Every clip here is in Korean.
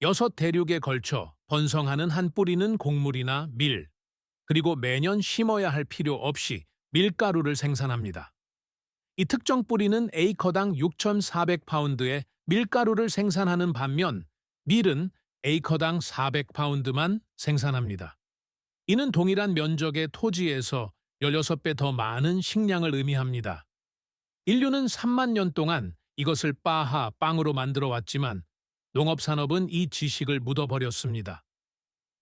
6대륙에 걸쳐 번성하는 한 뿌리는 곡물이나 밀, 그리고 매년 심어야 할 필요 없이 밀가루를 생산합니다. 이 특정 뿌리는 에이커당 6,400파운드의 밀가루를 생산하는 반면 밀은 에이커당 400파운드만 생산합니다. 이는 동일한 면적의 토지에서 16배 더 많은 식량을 의미합니다. 인류는 3만 년 동안 이것을 빵으로 만들어 왔지만 농업산업은 이 지식을 묻어버렸습니다.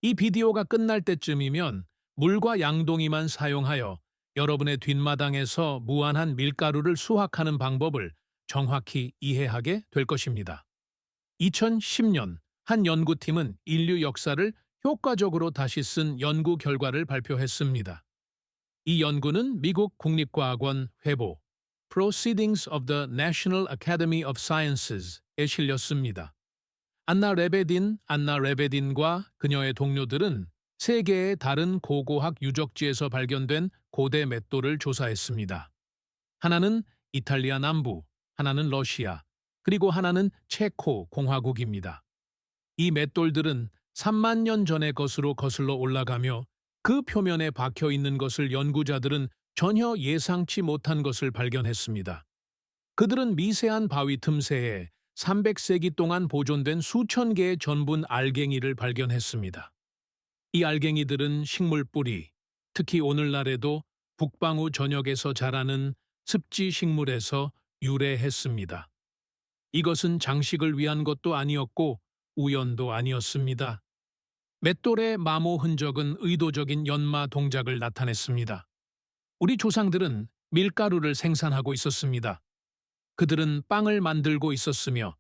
이 비디오가 끝날 때쯤이면 물과 양동이만 사용하여 여러분의 뒷마당에서 무한한 밀가루를 수확하는 방법을 정확히 이해하게 될 것입니다. 2010년 한 연구팀은 인류 역사를 효과적으로 다시 쓴 연구 결과를 발표했습니다. 이 연구는 미국 국립과학원 회보 Proceedings of the National Academy of Sciences에 실렸습니다. 안나 레베딘과 그녀의 동료들은 세 개의 다른 고고학 유적지에서 발견된 고대 맷돌을 조사했습니다. 하나는 이탈리아 남부, 하나는 러시아, 그리고 하나는 체코 공화국입니다. 이 맷돌들은 3만 년 전의 것으로 거슬러 올라가며 그 표면에 박혀 있는 것을 연구자들은 전혀 예상치 못한 것을 발견했습니다. 그들은 미세한 바위 틈새에 300세기 동안 보존된 수천 개의 전분 알갱이를 발견했습니다. 이 알갱이들은 식물 뿌리, 특히 오늘날에도 북방우 전역에서 자라는 습지 식물에서 유래했습니다. 이것은 장식을 위한 것도 아니었고 우연도 아니었습니다. 맷돌의 마모 흔적은 의도적인 연마 동작을 나타냈습니다. 우리 조상들은 밀가루를 생산하고 있었습니다. 그들은 빵을 만들고 있었으며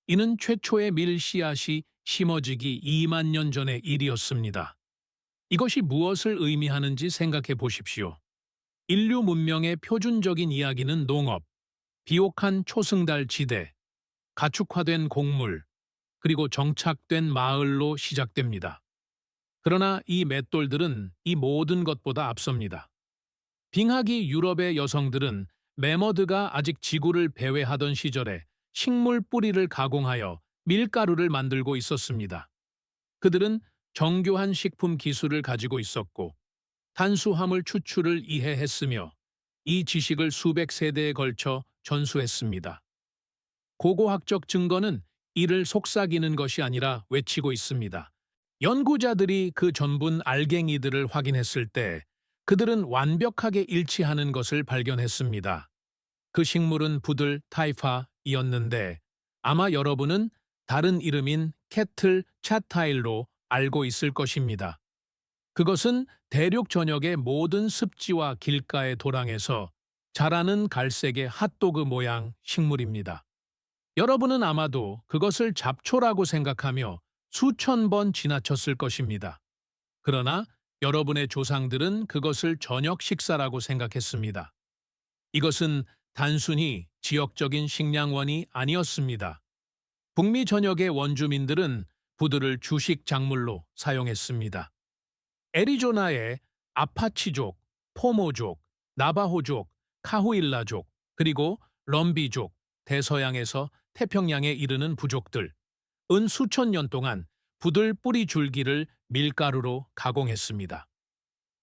이는 최초의 밀 씨앗이 심어지기 2만 년 전의 일이었습니다. 이것이 무엇을 의미하는지 생각해 보십시오. 인류 문명의 표준적인 이야기는 농업, 비옥한 초승달 지대, 가축화된 곡물, 그리고 정착된 마을로 시작됩니다. 그러나 이 맷돌들은 이 모든 것보다 앞섭니다. 빙하기 유럽의 여성들은 매머드가 아직 지구를 배회하던 시절에 식물 뿌리를 가공하여 밀가루를 만들고 있었습니다. 그들은 정교한 식품 기술을 가지고 있었고 탄수화물 추출을 이해했으며 이 지식을 수백 세대에 걸쳐 전수했습니다. 고고학적 증거는 이를 속삭이는 것이 아니라 외치고 있습니다. 연구자들이 그 전분 알갱이들을 확인했을 때 그들은 완벽하게 일치하는 것을 발견했습니다. 그 식물은 부들 타이파이었는데 아마 여러분은 다른 이름인 캐틀 차타일로 알고 있을 것입니다. 그것은 대륙 전역의 모든 습지와 길가의 도랑에서 자라는 갈색의 핫도그 모양 식물입니다. 여러분은 아마도 그것을 잡초라고 생각하며 수천 번 지나쳤을 것입니다. 그러나 여러분의 조상들은 그것을 저녁 식사라고 생각했습니다. 이것은 단순히 지역적인 식량원이 아니었습니다. 북미 전역의 원주민들은 부들을 주식 작물로 사용했습니다. 애리조나의 아파치족, 포모족, 나바호족, 카후일라족, 그리고 럼비족, 대서양에서 태평양에 이르는 부족들, 은 수천 년 동안 부들 뿌리 줄기를 밀가루로 가공했습니다.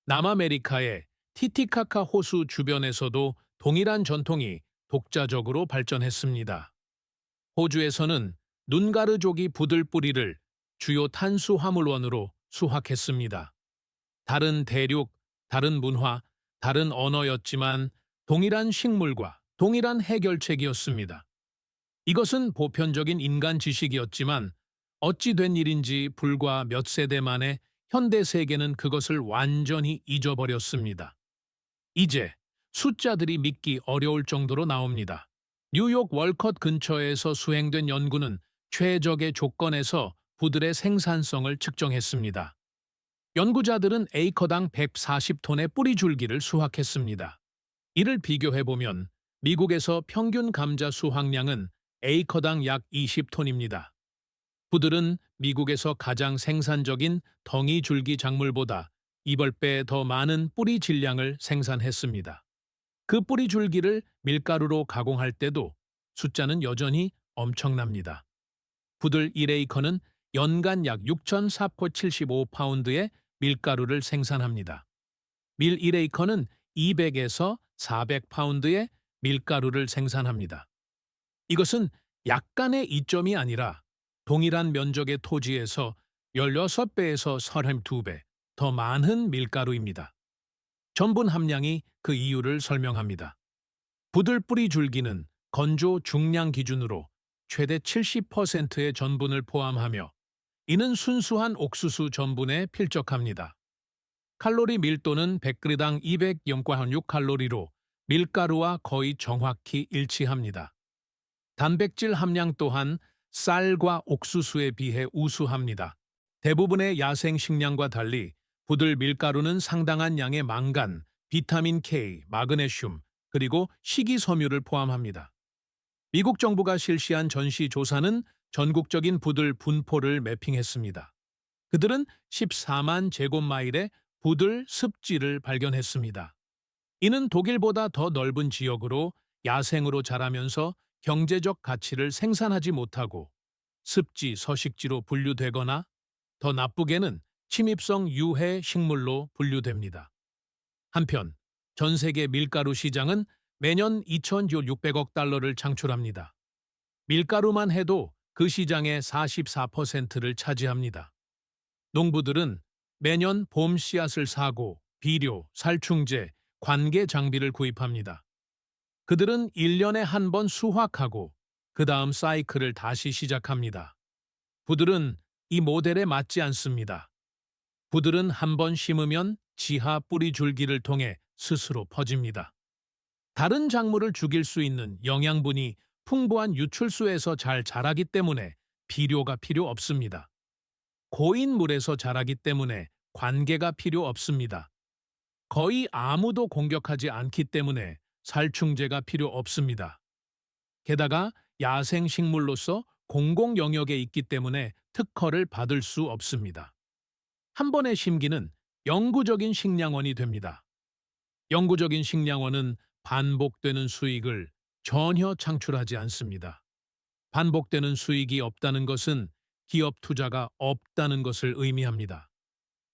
남아메리카의 티티카카 호수 주변에서도 동일한 전통이 독자적으로 발전했습니다. 호주에서는 눈가르족이 부들 뿌리를 주요 탄수화물원으로 수확했습니다. 다른 대륙, 다른 문화, 다른 언어였지만 동일한 식물과 동일한 해결책이었습니다. 이것은 보편적인 인간 지식이었지만 어찌 된 일인지 불과 몇 세대 만에 현대 세계는 그것을 완전히 잊어버렸습니다. 이제 숫자들이 믿기 어려울 정도로 나옵니다. 뉴욕 월컷 근처에서 수행된 연구는 최적의 조건에서 부들의 생산성을 측정했습니다. 연구자들은 에이커당 140톤의 뿌리줄기를 수확했습니다. 이를 비교해보면 미국에서 평균 감자 수확량은 에이커당 약 20톤입니다. 부들은 미국에서 가장 생산적인 덩이줄기 작물보다 8배 더 많은 뿌리 질량을 생산했습니다. 그 뿌리줄기를 밀가루로 가공할 때도 숫자는 여전히 엄청납니다. 부들 1에이커는 연간 약 6,475파운드의 밀가루를 생산합니다. 밀 1에이커는 200에서 400파운드의 밀가루를 생산합니다. 이것은 약간의 이점이 아니라 동일한 면적의 토지에서 16배에서 32배 더 많은 밀가루입니다. 전분 함량이 그 이유를 설명합니다. 부들뿌리 줄기는 건조 중량 기준으로 최대 70%의 전분을 포함하며 이는 순수한 옥수수 전분에 필적합니다. 칼로리 밀도는 100g당 200.6칼로리로 밀가루와 거의 정확히 일치합니다. 단백질 함량 또한 쌀과 옥수수에 비해 우수합니다. 대부분의 야생 식량과 달리 부들 밀가루는 상당한 양의 망간, 비타민 K, 마그네슘, 그리고 식이섬유를 포함합니다. 미국 정부가 실시한 전시 조사는 전국적인 부들 분포를 매핑했습니다. 그들은 14만 제곱마일의 부들 습지를 발견했습니다. 이는 독일보다 더 넓은 지역으로 야생으로 자라면서 경제적 가치를 생산하지 못하고 습지, 서식지로 분류되거나 더 나쁘게는 침입성 유해 식물로 분류됩니다. 한편 전 세계 밀가루 시장은 매년 2,600억 달러를 창출합니다. 밀가루만 해도 그 시장의 44%를 차지합니다. 농부들은 매년 봄 씨앗을 사고 비료, 살충제, 관계 장비를 구입합니다. 그들은 1년에 한 번 수확하고 그 다음 사이클을 다시 시작합니다. 부들은 이 모델에 맞지 않습니다. 부들은 한 번 심으면 지하 뿌리 줄기를 통해 스스로 퍼집니다. 다른 작물을 죽일 수 있는 영양분이 풍부한 유출수에서 잘 자라기 때문에 비료가 필요 없습니다. 고인 물에서 자라기 때문에 관계가 필요 없습니다. 거의 아무도 공격하지 않기 때문에 살충제가 필요 없습니다. 게다가 야생 식물로서 공공 영역에 있기 때문에 특허를 받을 수 없습니다. 한 번의 심기는 영구적인 식량원이 됩니다. 영구적인 식량원은 반복되는 수익을 전혀 창출하지 않습니다. 반복되는 수익이 없다는 것은 기업 투자가 없다는 것을 의미합니다.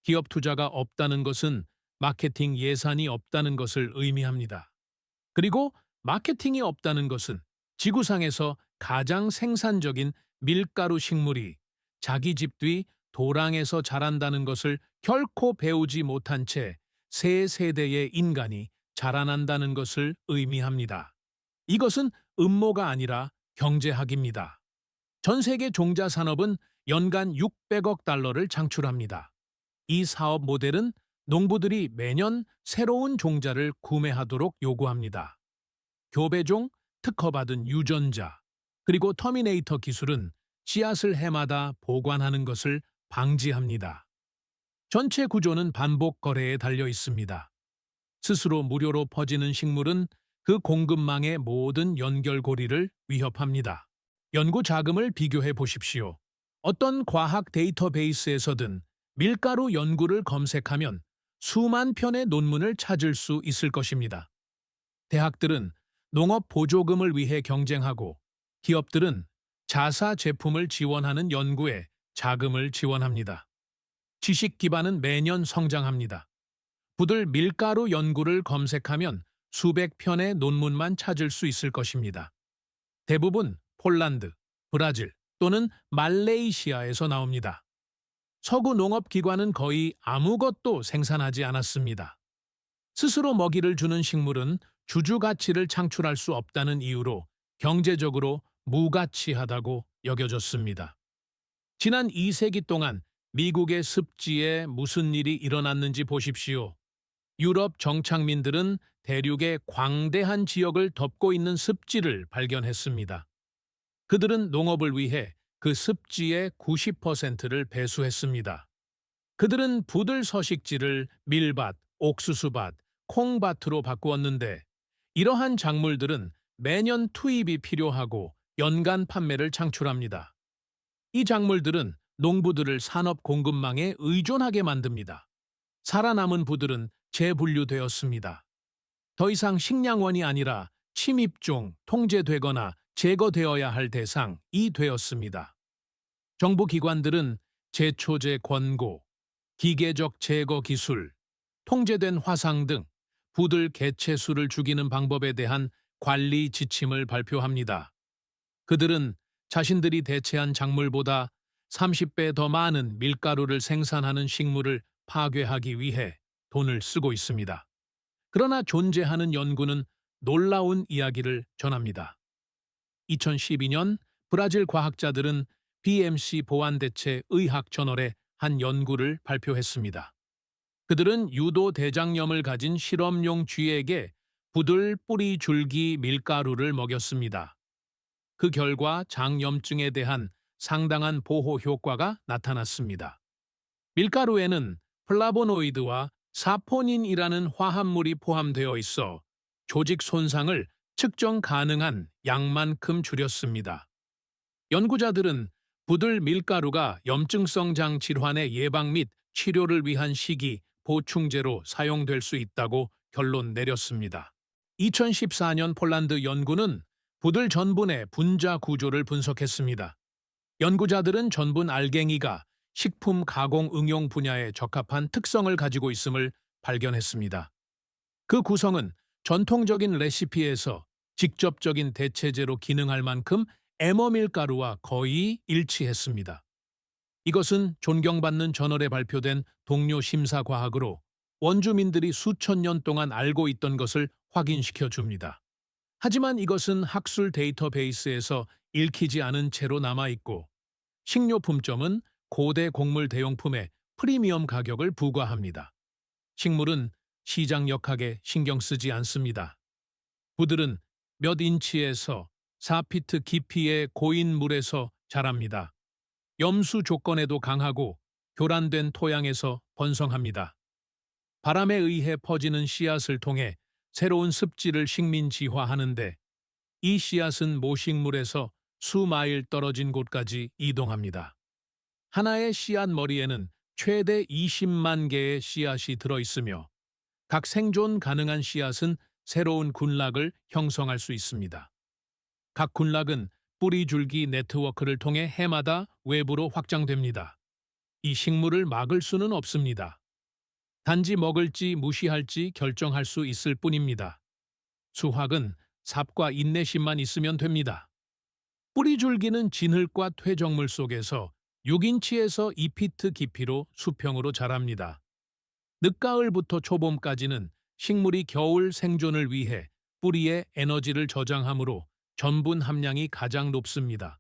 기업 투자가 없다는 것은 마케팅 예산이 없다는 것을 의미합니다. 그리고 마케팅이 없다는 것은 지구상에서 가장 생산적인 밀가루 식물이 자기 집 뒤 도랑에서 자란다는 것을 결코 배우지 못한 채 새 세대의 인간이 자라난다는 것을 의미합니다. 이것은 음모가 아니라 경제학입니다. 전 세계 종자 산업은 연간 600억 달러를 창출합니다. 이 사업 모델은 농부들이 매년 새로운 종자를 구매하도록 요구합니다. 교배종, 특허받은 유전자, 그리고 터미네이터 기술은 씨앗을 해마다 보관하는 것을 방지합니다. 전체 구조는 반복 거래에 달려 있습니다. 스스로 무료로 퍼지는 식물은 그 공급망의 모든 연결고리를 위협합니다. 연구 자금을 비교해 보십시오. 어떤 과학 데이터베이스에서든 밀가루 연구를 검색하면 수만 편의 논문을 찾을 수 있을 것입니다. 대학들은 농업 보조금을 위해 경쟁하고 기업들은 자사 제품을 지원하는 연구에 자금을 지원합니다. 지식 기반은 매년 성장합니다. 부들 밀가루 연구를 검색하면 수백 편의 논문만 찾을 수 있을 것입니다. 대부분 폴란드, 브라질 또는 말레이시아에서 나옵니다. 서구 농업기관은 거의 아무것도 생산하지 않았습니다. 스스로 먹이를 주는 식물은 주주 가치를 창출할 수 없다는 이유로 경제적으로 무가치하다고 여겨졌습니다. 지난 2세기 동안 미국의 습지에 무슨 일이 일어났는지 보십시오. 유럽 정착민들은 대륙의 광대한 지역을 덮고 있는 습지를 발견했습니다. 그들은 농업을 위해 그 습지의 90%를 배수했습니다. 그들은 부들 서식지를 밀밭, 옥수수밭, 콩밭으로 바꾸었는데 이러한 작물들은 매년 투입이 필요하고 연간 판매를 창출합니다. 이 작물들은 농부들을 산업 공급망에 의존하게 만듭니다. 살아남은 부들은 재분류되었습니다. 더 이상 식량원이 아니라 침입종, 통제되거나 제거되어야 할 대상이 되었습니다. 정부 기관들은 제초제 권고, 기계적 제거 기술, 통제된 화상 등 부들 개체수를 죽이는 방법에 대한 관리 지침을 발표합니다. 그들은 자신들이 대체한 작물보다 30배 더 많은 밀가루를 생산하는 식물을 파괴하기 위해 돈을 쓰고 있습니다. 그러나 존재하는 연구는 놀라운 이야기를 전합니다. 2012년 브라질 과학자들은 BMC 보완대체 의학 저널에 한 연구를 발표했습니다. 그들은 유도 대장염을 가진 실험용 쥐에게 부들 뿌리 줄기 밀가루를 먹였습니다. 그 결과 장염증에 대한 상당한 보호 효과가 나타났습니다. 밀가루에는 플라보노이드와 사포닌이라는 화합물이 포함되어 있어 조직 손상을 측정 가능한 양만큼 줄였습니다. 연구자들은 부들 밀가루가 염증성 장 질환의 예방 및 치료를 위한 식이 보충제로 사용될 수 있다고 결론 내렸습니다. 2014년 폴란드 연구는 부들 전분의 분자 구조를 분석했습니다. 연구자들은 전분 알갱이가 식품 가공 응용 분야에 적합한 특성을 가지고 있음을 발견했습니다. 그 구성은 전통적인 레시피에서 직접적인 대체제로 기능할 만큼 에머밀가루와 거의 일치했습니다. 이것은 존경받는 저널에 발표된 동료 심사 과학으로 원주민들이 수천 년 동안 알고 있던 것을 확인시켜 줍니다. 하지만 이것은 학술 데이터베이스에서 읽히지 않은 채로 남아있고 식료품점은 고대 곡물 대용품에 프리미엄 가격을 부과합니다. 식물은 시장 역학에 신경 쓰지 않습니다. 부들은 몇 인치에서 4피트 깊이의 고인 물에서 자랍니다. 염수 조건에도 강하고 교란된 토양에서 번성합니다. 바람에 의해 퍼지는 씨앗을 통해 새로운 습지를 식민지화하는데 이 씨앗은 모식물에서 수마일 떨어진 곳까지 이동합니다. 하나의 씨앗 머리에는 최대 20만 개의 씨앗이 들어있으며 각 생존 가능한 씨앗은 새로운 군락을 형성할 수 있습니다. 각 군락은 뿌리 줄기 네트워크를 통해 해마다 외부로 확장됩니다. 이 식물을 막을 수는 없습니다. 단지 먹을지 무시할지 결정할 수 있을 뿐입니다. 수확은 삽과 인내심만 있으면 됩니다. 뿌리 줄기는 진흙과 퇴적물 속에서 6인치에서 2피트 깊이로 수평으로 자랍니다. 늦가을부터 초봄까지는 식물이 겨울 생존을 위해 뿌리에 에너지를 저장하므로 전분 함량이 가장 높습니다.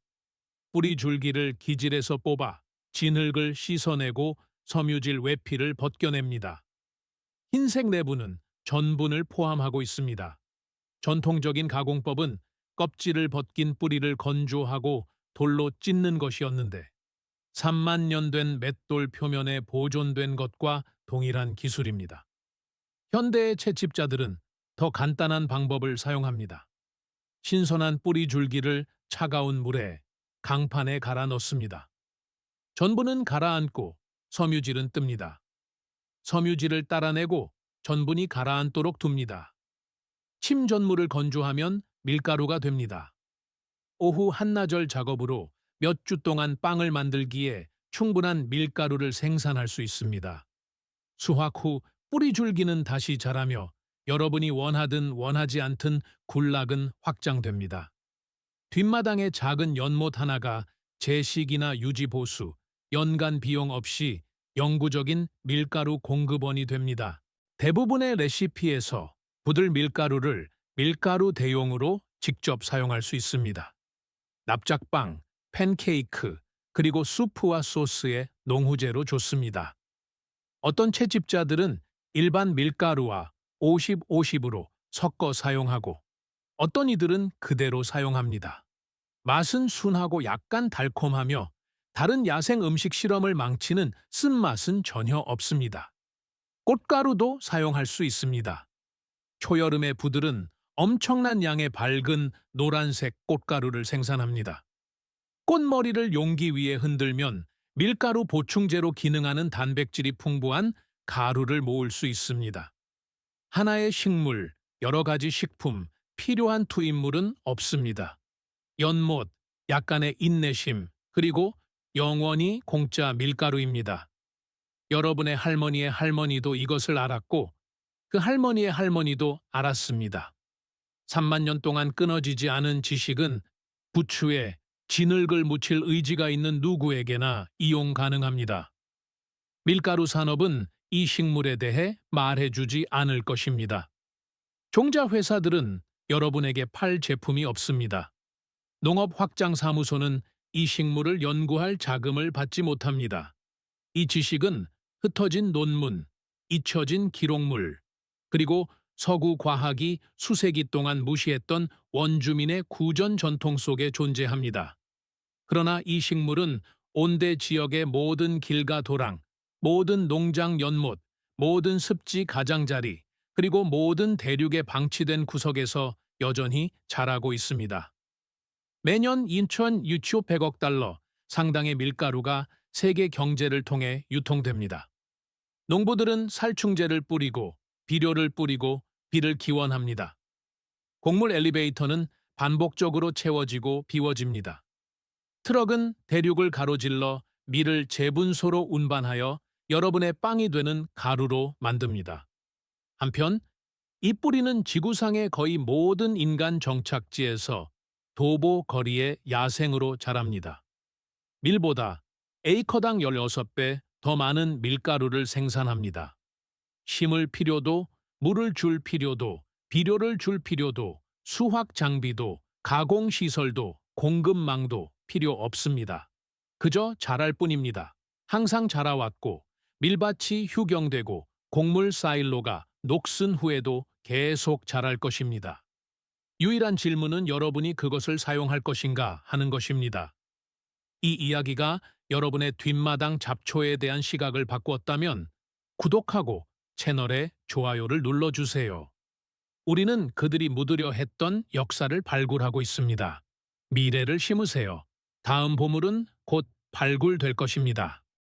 뿌리 줄기를 기질에서 뽑아 진흙을 씻어내고 섬유질 외피를 벗겨냅니다. 흰색 내부는 전분을 포함하고 있습니다. 전통적인 가공법은 껍질을 벗긴 뿌리를 건조하고 돌로 찢는 것이었는데 3만 년 된 맷돌 표면에 보존된 것과 동일한 기술입니다. 현대의 채집자들은 더 간단한 방법을 사용합니다. 신선한 뿌리 줄기를 차가운 물에 강판에 갈아 넣습니다. 전분은 가라앉고 섬유질은 뜹니다. 섬유질을 따라내고 전분이 가라앉도록 둡니다. 침전물을 건조하면 밀가루가 됩니다. 오후 한나절 작업으로 몇 주 동안 빵을 만들기에 충분한 밀가루를 생산할 수 있습니다. 수확 후 뿌리 줄기는 다시 자라며 여러분이 원하든 원하지 않든 군락은 확장됩니다. 뒷마당의 작은 연못 하나가 재식이나 유지 보수, 연간 비용 없이 영구적인 밀가루 공급원이 됩니다. 대부분의 레시피에서 부들 밀가루를 밀가루 대용으로 직접 사용할 수 있습니다. 납작빵, 팬케이크, 그리고 수프와 소스에 농후제로 좋습니다. 어떤 채집자들은 일반 밀가루와 50-50으로 섞어 사용하고 어떤 이들은 그대로 사용합니다. 맛은 순하고 약간 달콤하며 다른 야생 음식 실험을 망치는 쓴맛은 전혀 없습니다. 꽃가루도 사용할 수 있습니다. 초여름의 부들은 엄청난 양의 밝은 노란색 꽃가루를 생산합니다. 꽃머리를 용기 위에 흔들면 밀가루 보충제로 기능하는 단백질이 풍부한 가루를 모을 수 있습니다. 하나의 식물, 여러 가지 식품, 필요한 투입물은 없습니다. 연못, 약간의 인내심, 그리고 영원히 공짜 밀가루입니다. 여러분의 할머니의 할머니도 이것을 알았고 그 할머니의 할머니도 알았습니다. 3만 년 동안 끊어지지 않은 지식은 부추에 진흙을 묻힐 의지가 있는 누구에게나 이용 가능합니다. 밀가루 산업은 이 식물에 대해 말해주지 않을 것입니다. 종자 회사들은 여러분에게 팔 제품이 없습니다. 농업확장사무소는 이 식물을 연구할 자금을 받지 못합니다. 이 지식은 흩어진 논문, 잊혀진 기록물, 그리고 서구 과학이 수세기 동안 무시했던 원주민의 구전 전통 속에 존재합니다. 그러나 이 식물은 온대 지역의 모든 길과 도랑, 모든 농장 연못, 모든 습지 가장자리, 그리고 모든 대륙에 방치된 구석에서 여전히 자라고 있습니다. 매년 인천 유치오 100억 달러 상당의 밀가루가 세계 경제를 통해 유통됩니다. 농부들은 살충제를 뿌리고 비료를 뿌리고 비를 기원합니다. 곡물 엘리베이터는 반복적으로 채워지고 비워집니다. 트럭은 대륙을 가로질러 밀을 재분소로 운반하여 여러분의 빵이 되는 가루로 만듭니다. 한편 이 뿌리는 지구상의 거의 모든 인간 정착지에서 도보 거리의 야생으로 자랍니다. 밀보다 에이커당 16배 더 많은 밀가루를 생산합니다. 심을 필요도, 물을 줄 필요도, 비료를 줄 필요도, 수확 장비도, 가공 시설도, 공급망도 필요 없습니다. 그저 자랄 뿐입니다. 항상 자라왔고 밀밭이 휴경되고 곡물 사일로가 녹슨 후에도 계속 자랄 것입니다. 유일한 질문은 여러분이 그것을 사용할 것인가 하는 것입니다. 이 이야기가 여러분의 뒷마당 잡초에 대한 시각을 바꾸었다면 구독하고 채널에 좋아요를 눌러주세요. 우리는 그들이 묻으려 했던 역사를 발굴하고 있습니다. 미래를 심으세요. 다음 보물은 곧 발굴될 것입니다.